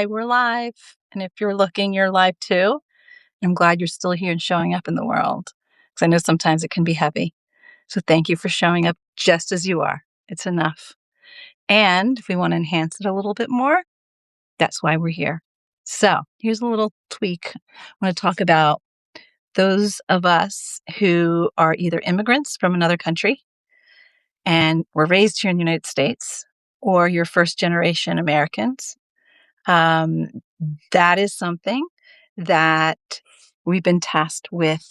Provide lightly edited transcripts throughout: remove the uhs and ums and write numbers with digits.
we're live. And if you're looking, you're live too. I'm glad you're still here and showing up in the world because I know sometimes it can be heavy. So thank you for showing up just as you are. It's enough. And if we want to enhance it a little bit more, that's why we're here. So here's a little tweak. I want to talk about those of us who are either immigrants from another country and were raised here in the United States, or you're first generation Americans. Um, that is something that we've been tasked with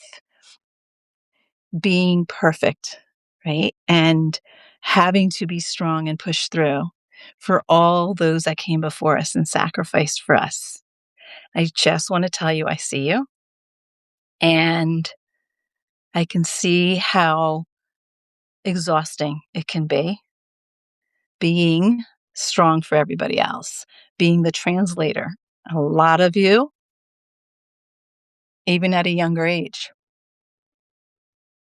being perfect, right? And having to be strong and push through for all those that came before us and sacrificed for us. I just want to tell you, I see you. And I can see how exhausting it can be being strong for everybody else, being the translator. A lot of you, even at a younger age,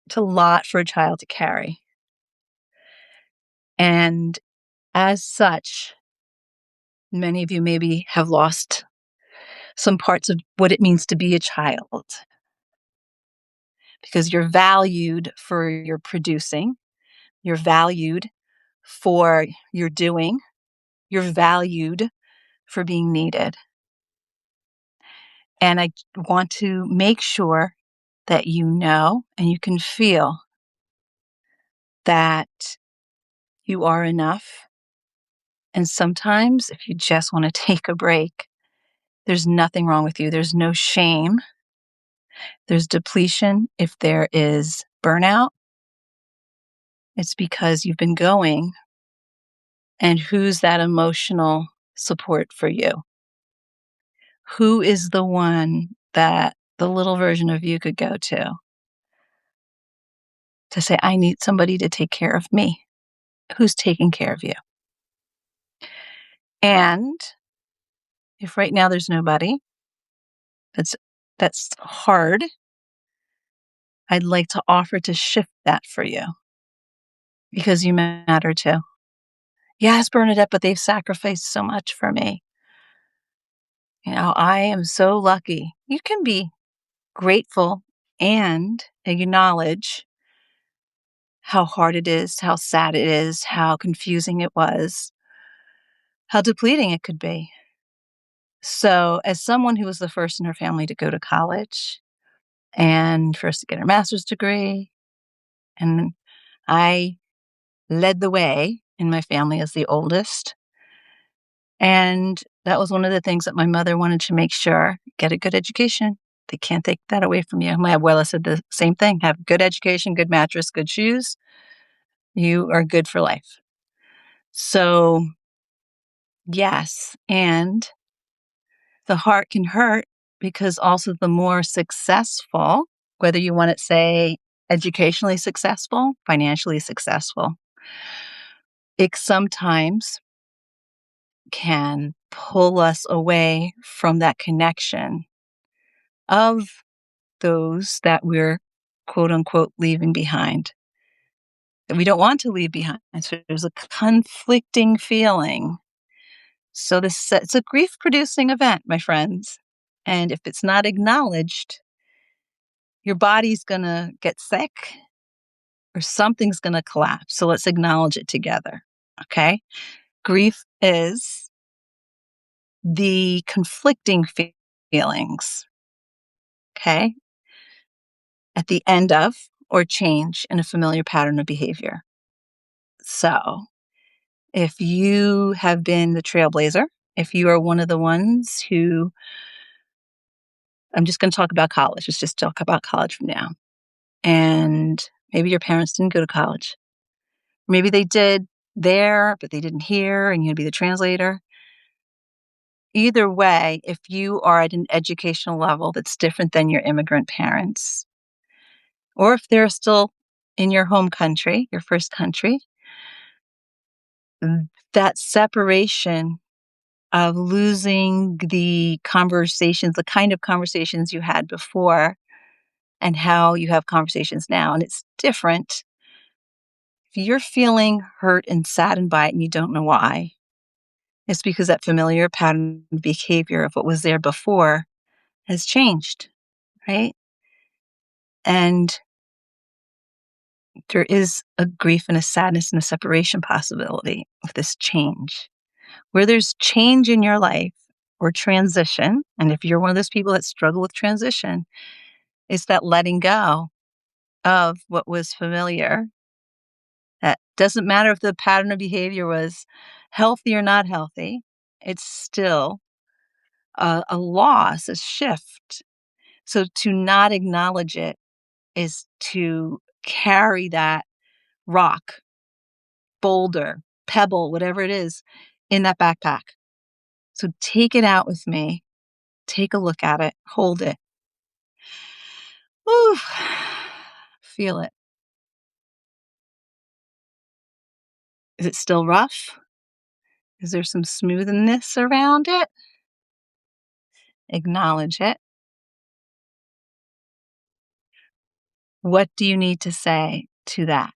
it's a lot for a child to carry. And as such, many of you maybe have lost some parts of what it means to be a child because you're valued for your producing, you're valued for your doing, you're valued for being needed. And I want to make sure that you know and you can feel that you are enough. And sometimes, if you just want to take a break, there's nothing wrong with you. There's no shame. There's depletion. If there is burnout, it's because you've been going. And who's that emotional support for you? Who is the one that the little version of you could go to say, I need somebody to take care of me? Who's taking care of you? And if right now there's nobody, that's hard, I'd like to offer to shift that for you because you matter too. Yes, Bernadette, but they've sacrificed so much for me. I am so lucky. You can be grateful and acknowledge how hard it is, how sad it is, how confusing it was, how depleting it could be. So, as someone who was the first in her family to go to college and first to get her master's degree, and I led the way in my family as the oldest. And that was one of the things that my mother wanted to make sure, get a good education. They can't take that away from you. My abuela said the same thing, have good education, good mattress, good shoes. You are good for life. So, yes, and the heart can hurt because also the more successful, whether you want to say educationally successful, financially successful, it sometimes can pull us away from that connection of those that we're quote unquote leaving behind, that we don't want to leave behind. So there's a conflicting feeling. So it's a grief producing event, my friends. And if it's not acknowledged, your body's going to get sick or something's going to collapse. So let's acknowledge it together. Okay. Grief is the conflicting feelings. Okay. At the end of or change in a familiar pattern of behavior. So if you have been the trailblazer, if you are one of the ones who, I'm just going to talk about college. Let's just talk about college from now. And maybe your parents didn't go to college. Maybe they did there, but they didn't here, and you'd be the translator. Either way, if you are at an educational level that's different than your immigrant parents, or if they're still in your home country, your first country, that separation of losing the conversations, the kind of conversations you had before and how you have conversations now. And it's different. If you're feeling hurt and saddened by it and you don't know why, It's because that familiar pattern of behavior of what was there before has changed, right? And there is a grief and a sadness and a separation possibility of this change. Where there's change in your life or transition, and if you're one of those people that struggle with transition, it's that letting go of what was familiar. That doesn't matter if the pattern of behavior was healthy or not healthy, it's still a loss, a shift. So to not acknowledge it is to carry that rock, boulder, pebble, whatever it is, in that backpack. So take it out with me. Take a look at it. Hold it. Ooh, feel it. Is it still rough? Is there some smoothness around it? Acknowledge it. What do you need to say to that?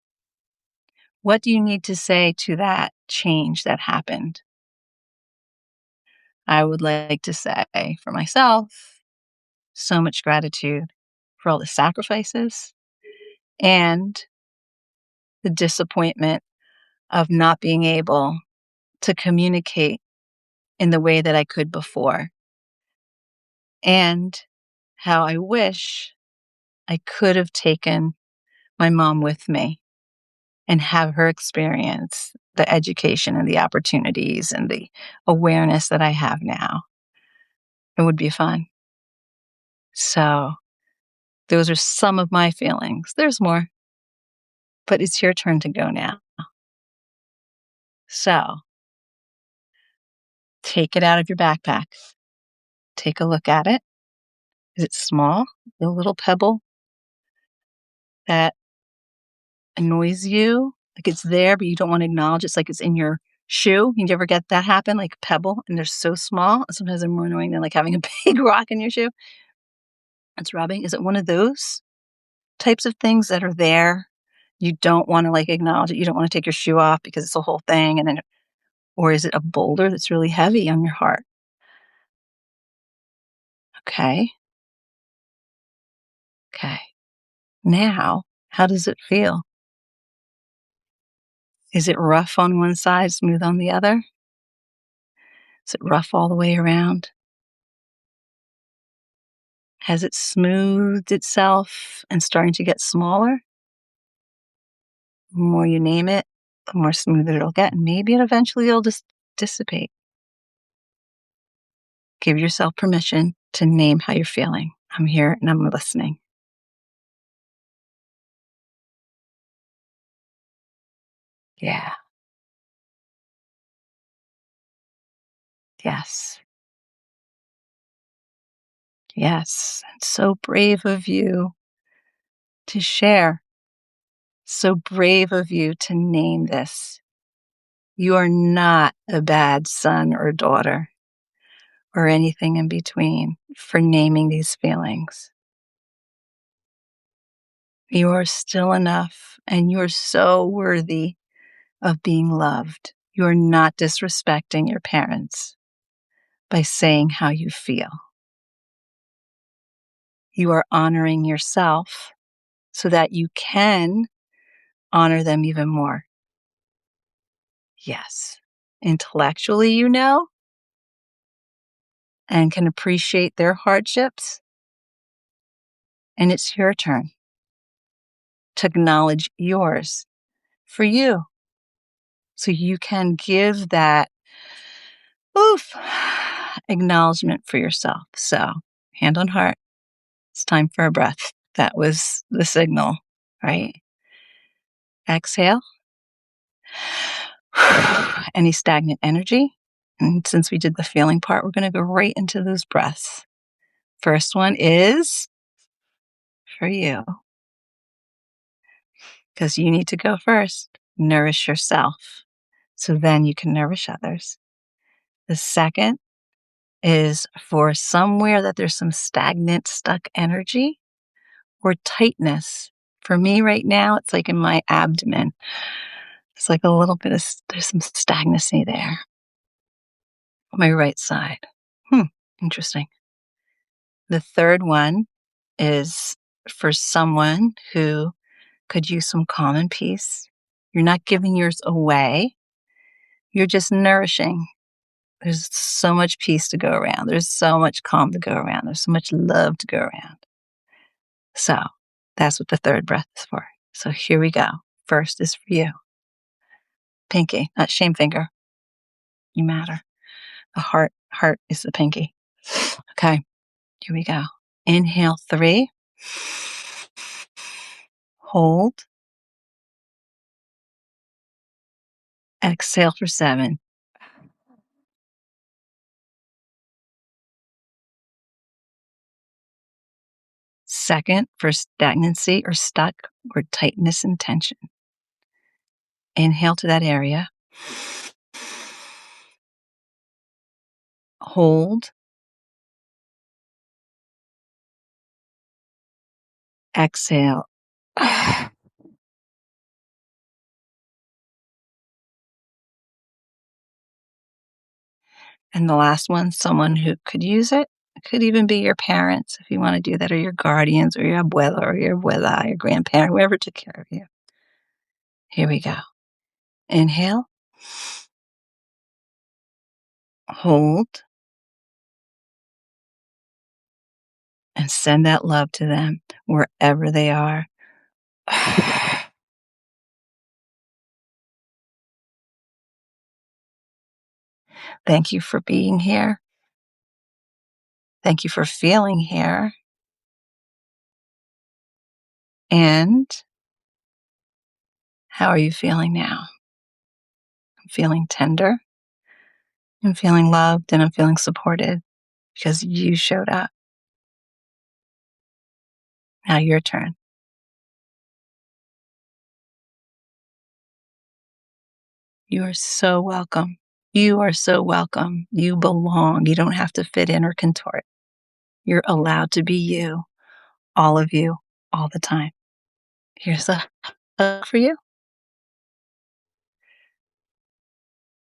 What do you need to say to that change that happened? I would like to say for myself, so much gratitude for all the sacrifices and the disappointment of not being able to communicate in the way that I could before. And how I wish I could have taken my mom with me and have her experience the education and the opportunities and the awareness that I have now. It would be fun. So, those are some of my feelings. There's more, but it's your turn to go now. So, take it out of your backpack. Take a look at it. Is it small? A little pebble that annoys you? Like it's there, but you don't want to acknowledge it's like it's in your shoe. You ever get that happen? Like a pebble, and they're so small. Sometimes they're more annoying than like having a big rock in your shoe. It's rubbing. Is it one of those types of things that are there? You don't want to like acknowledge it. You don't want to take your shoe off because it's a whole thing. And then, or is it a boulder that's really heavy on your heart? Okay. Okay. Now, how does it feel? Is it rough on one side, smooth on the other? Is it rough all the way around? Has it smoothed itself and starting to get smaller? The more you name it, the more smooth it'll get, and maybe it'll just dissipate. Give yourself permission to name how you're feeling. I'm here and I'm listening. Yeah. Yes. Yes. It's so brave of you to share. So brave of you to name this. You are not a bad son or daughter or anything in between for naming these feelings. You are still enough and you're so worthy of being loved. You are not disrespecting your parents by saying how you feel. You are honoring yourself so that you can honor them even more. Yes. Intellectually, you know, and can appreciate their hardships. And it's your turn to acknowledge yours for you. So you can give that oof acknowledgement for yourself. So, hand on heart, it's time for a breath. That was the signal, right? Exhale. Any stagnant energy. And since we did the feeling part, we're going to go right into those breaths. First one is for you, because you need to go first. Nourish yourself so then you can nourish others. The second is for somewhere that there's some stagnant, stuck energy or tightness. For me right now, it's like in my abdomen. It's like a little bit of, there's some stagnancy there. My right side. Hmm, interesting. The third one is for someone who could use some calm and peace. You're not giving yours away, you're just nourishing. There's so much peace to go around. There's so much calm to go around. There's so much love to go around. So that's what the third breath is for. So here we go. First is for you. Pinky, not shame finger. You matter. The heart is the pinky. Okay, here we go. Inhale 3. Hold. Exhale for 7. Second, for stagnancy or stuck or tightness and tension. Inhale to that area. Hold. Exhale. And the last one, someone who could use it. It could even be your parents if you want to do that, or your guardians, or your abuela, or your abuela, your grandparent, whoever took care of you. Here we go. Inhale. Hold. And send that love to them wherever they are. Thank you for being here. Thank you for feeling here. And how are you feeling now? I'm feeling tender. I'm feeling loved, and I'm feeling supported because you showed up. Now your turn. You are so welcome. You are so welcome. You belong. You don't have to fit in or contort. You're allowed to be you, all of you, all the time. Here's a hug for you.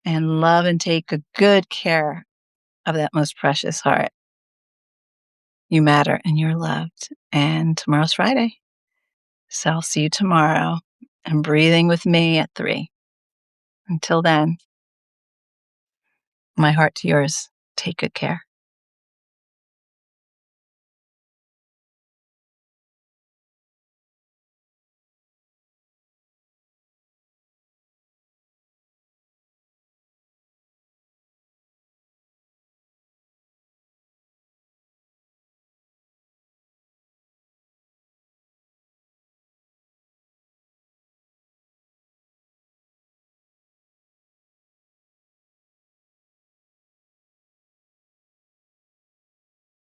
And love and take a good care of that most precious heart. You matter and you're loved. And tomorrow's Friday. So I'll see you tomorrow. And breathing with me at 3. Until then, my heart to yours. Take good care.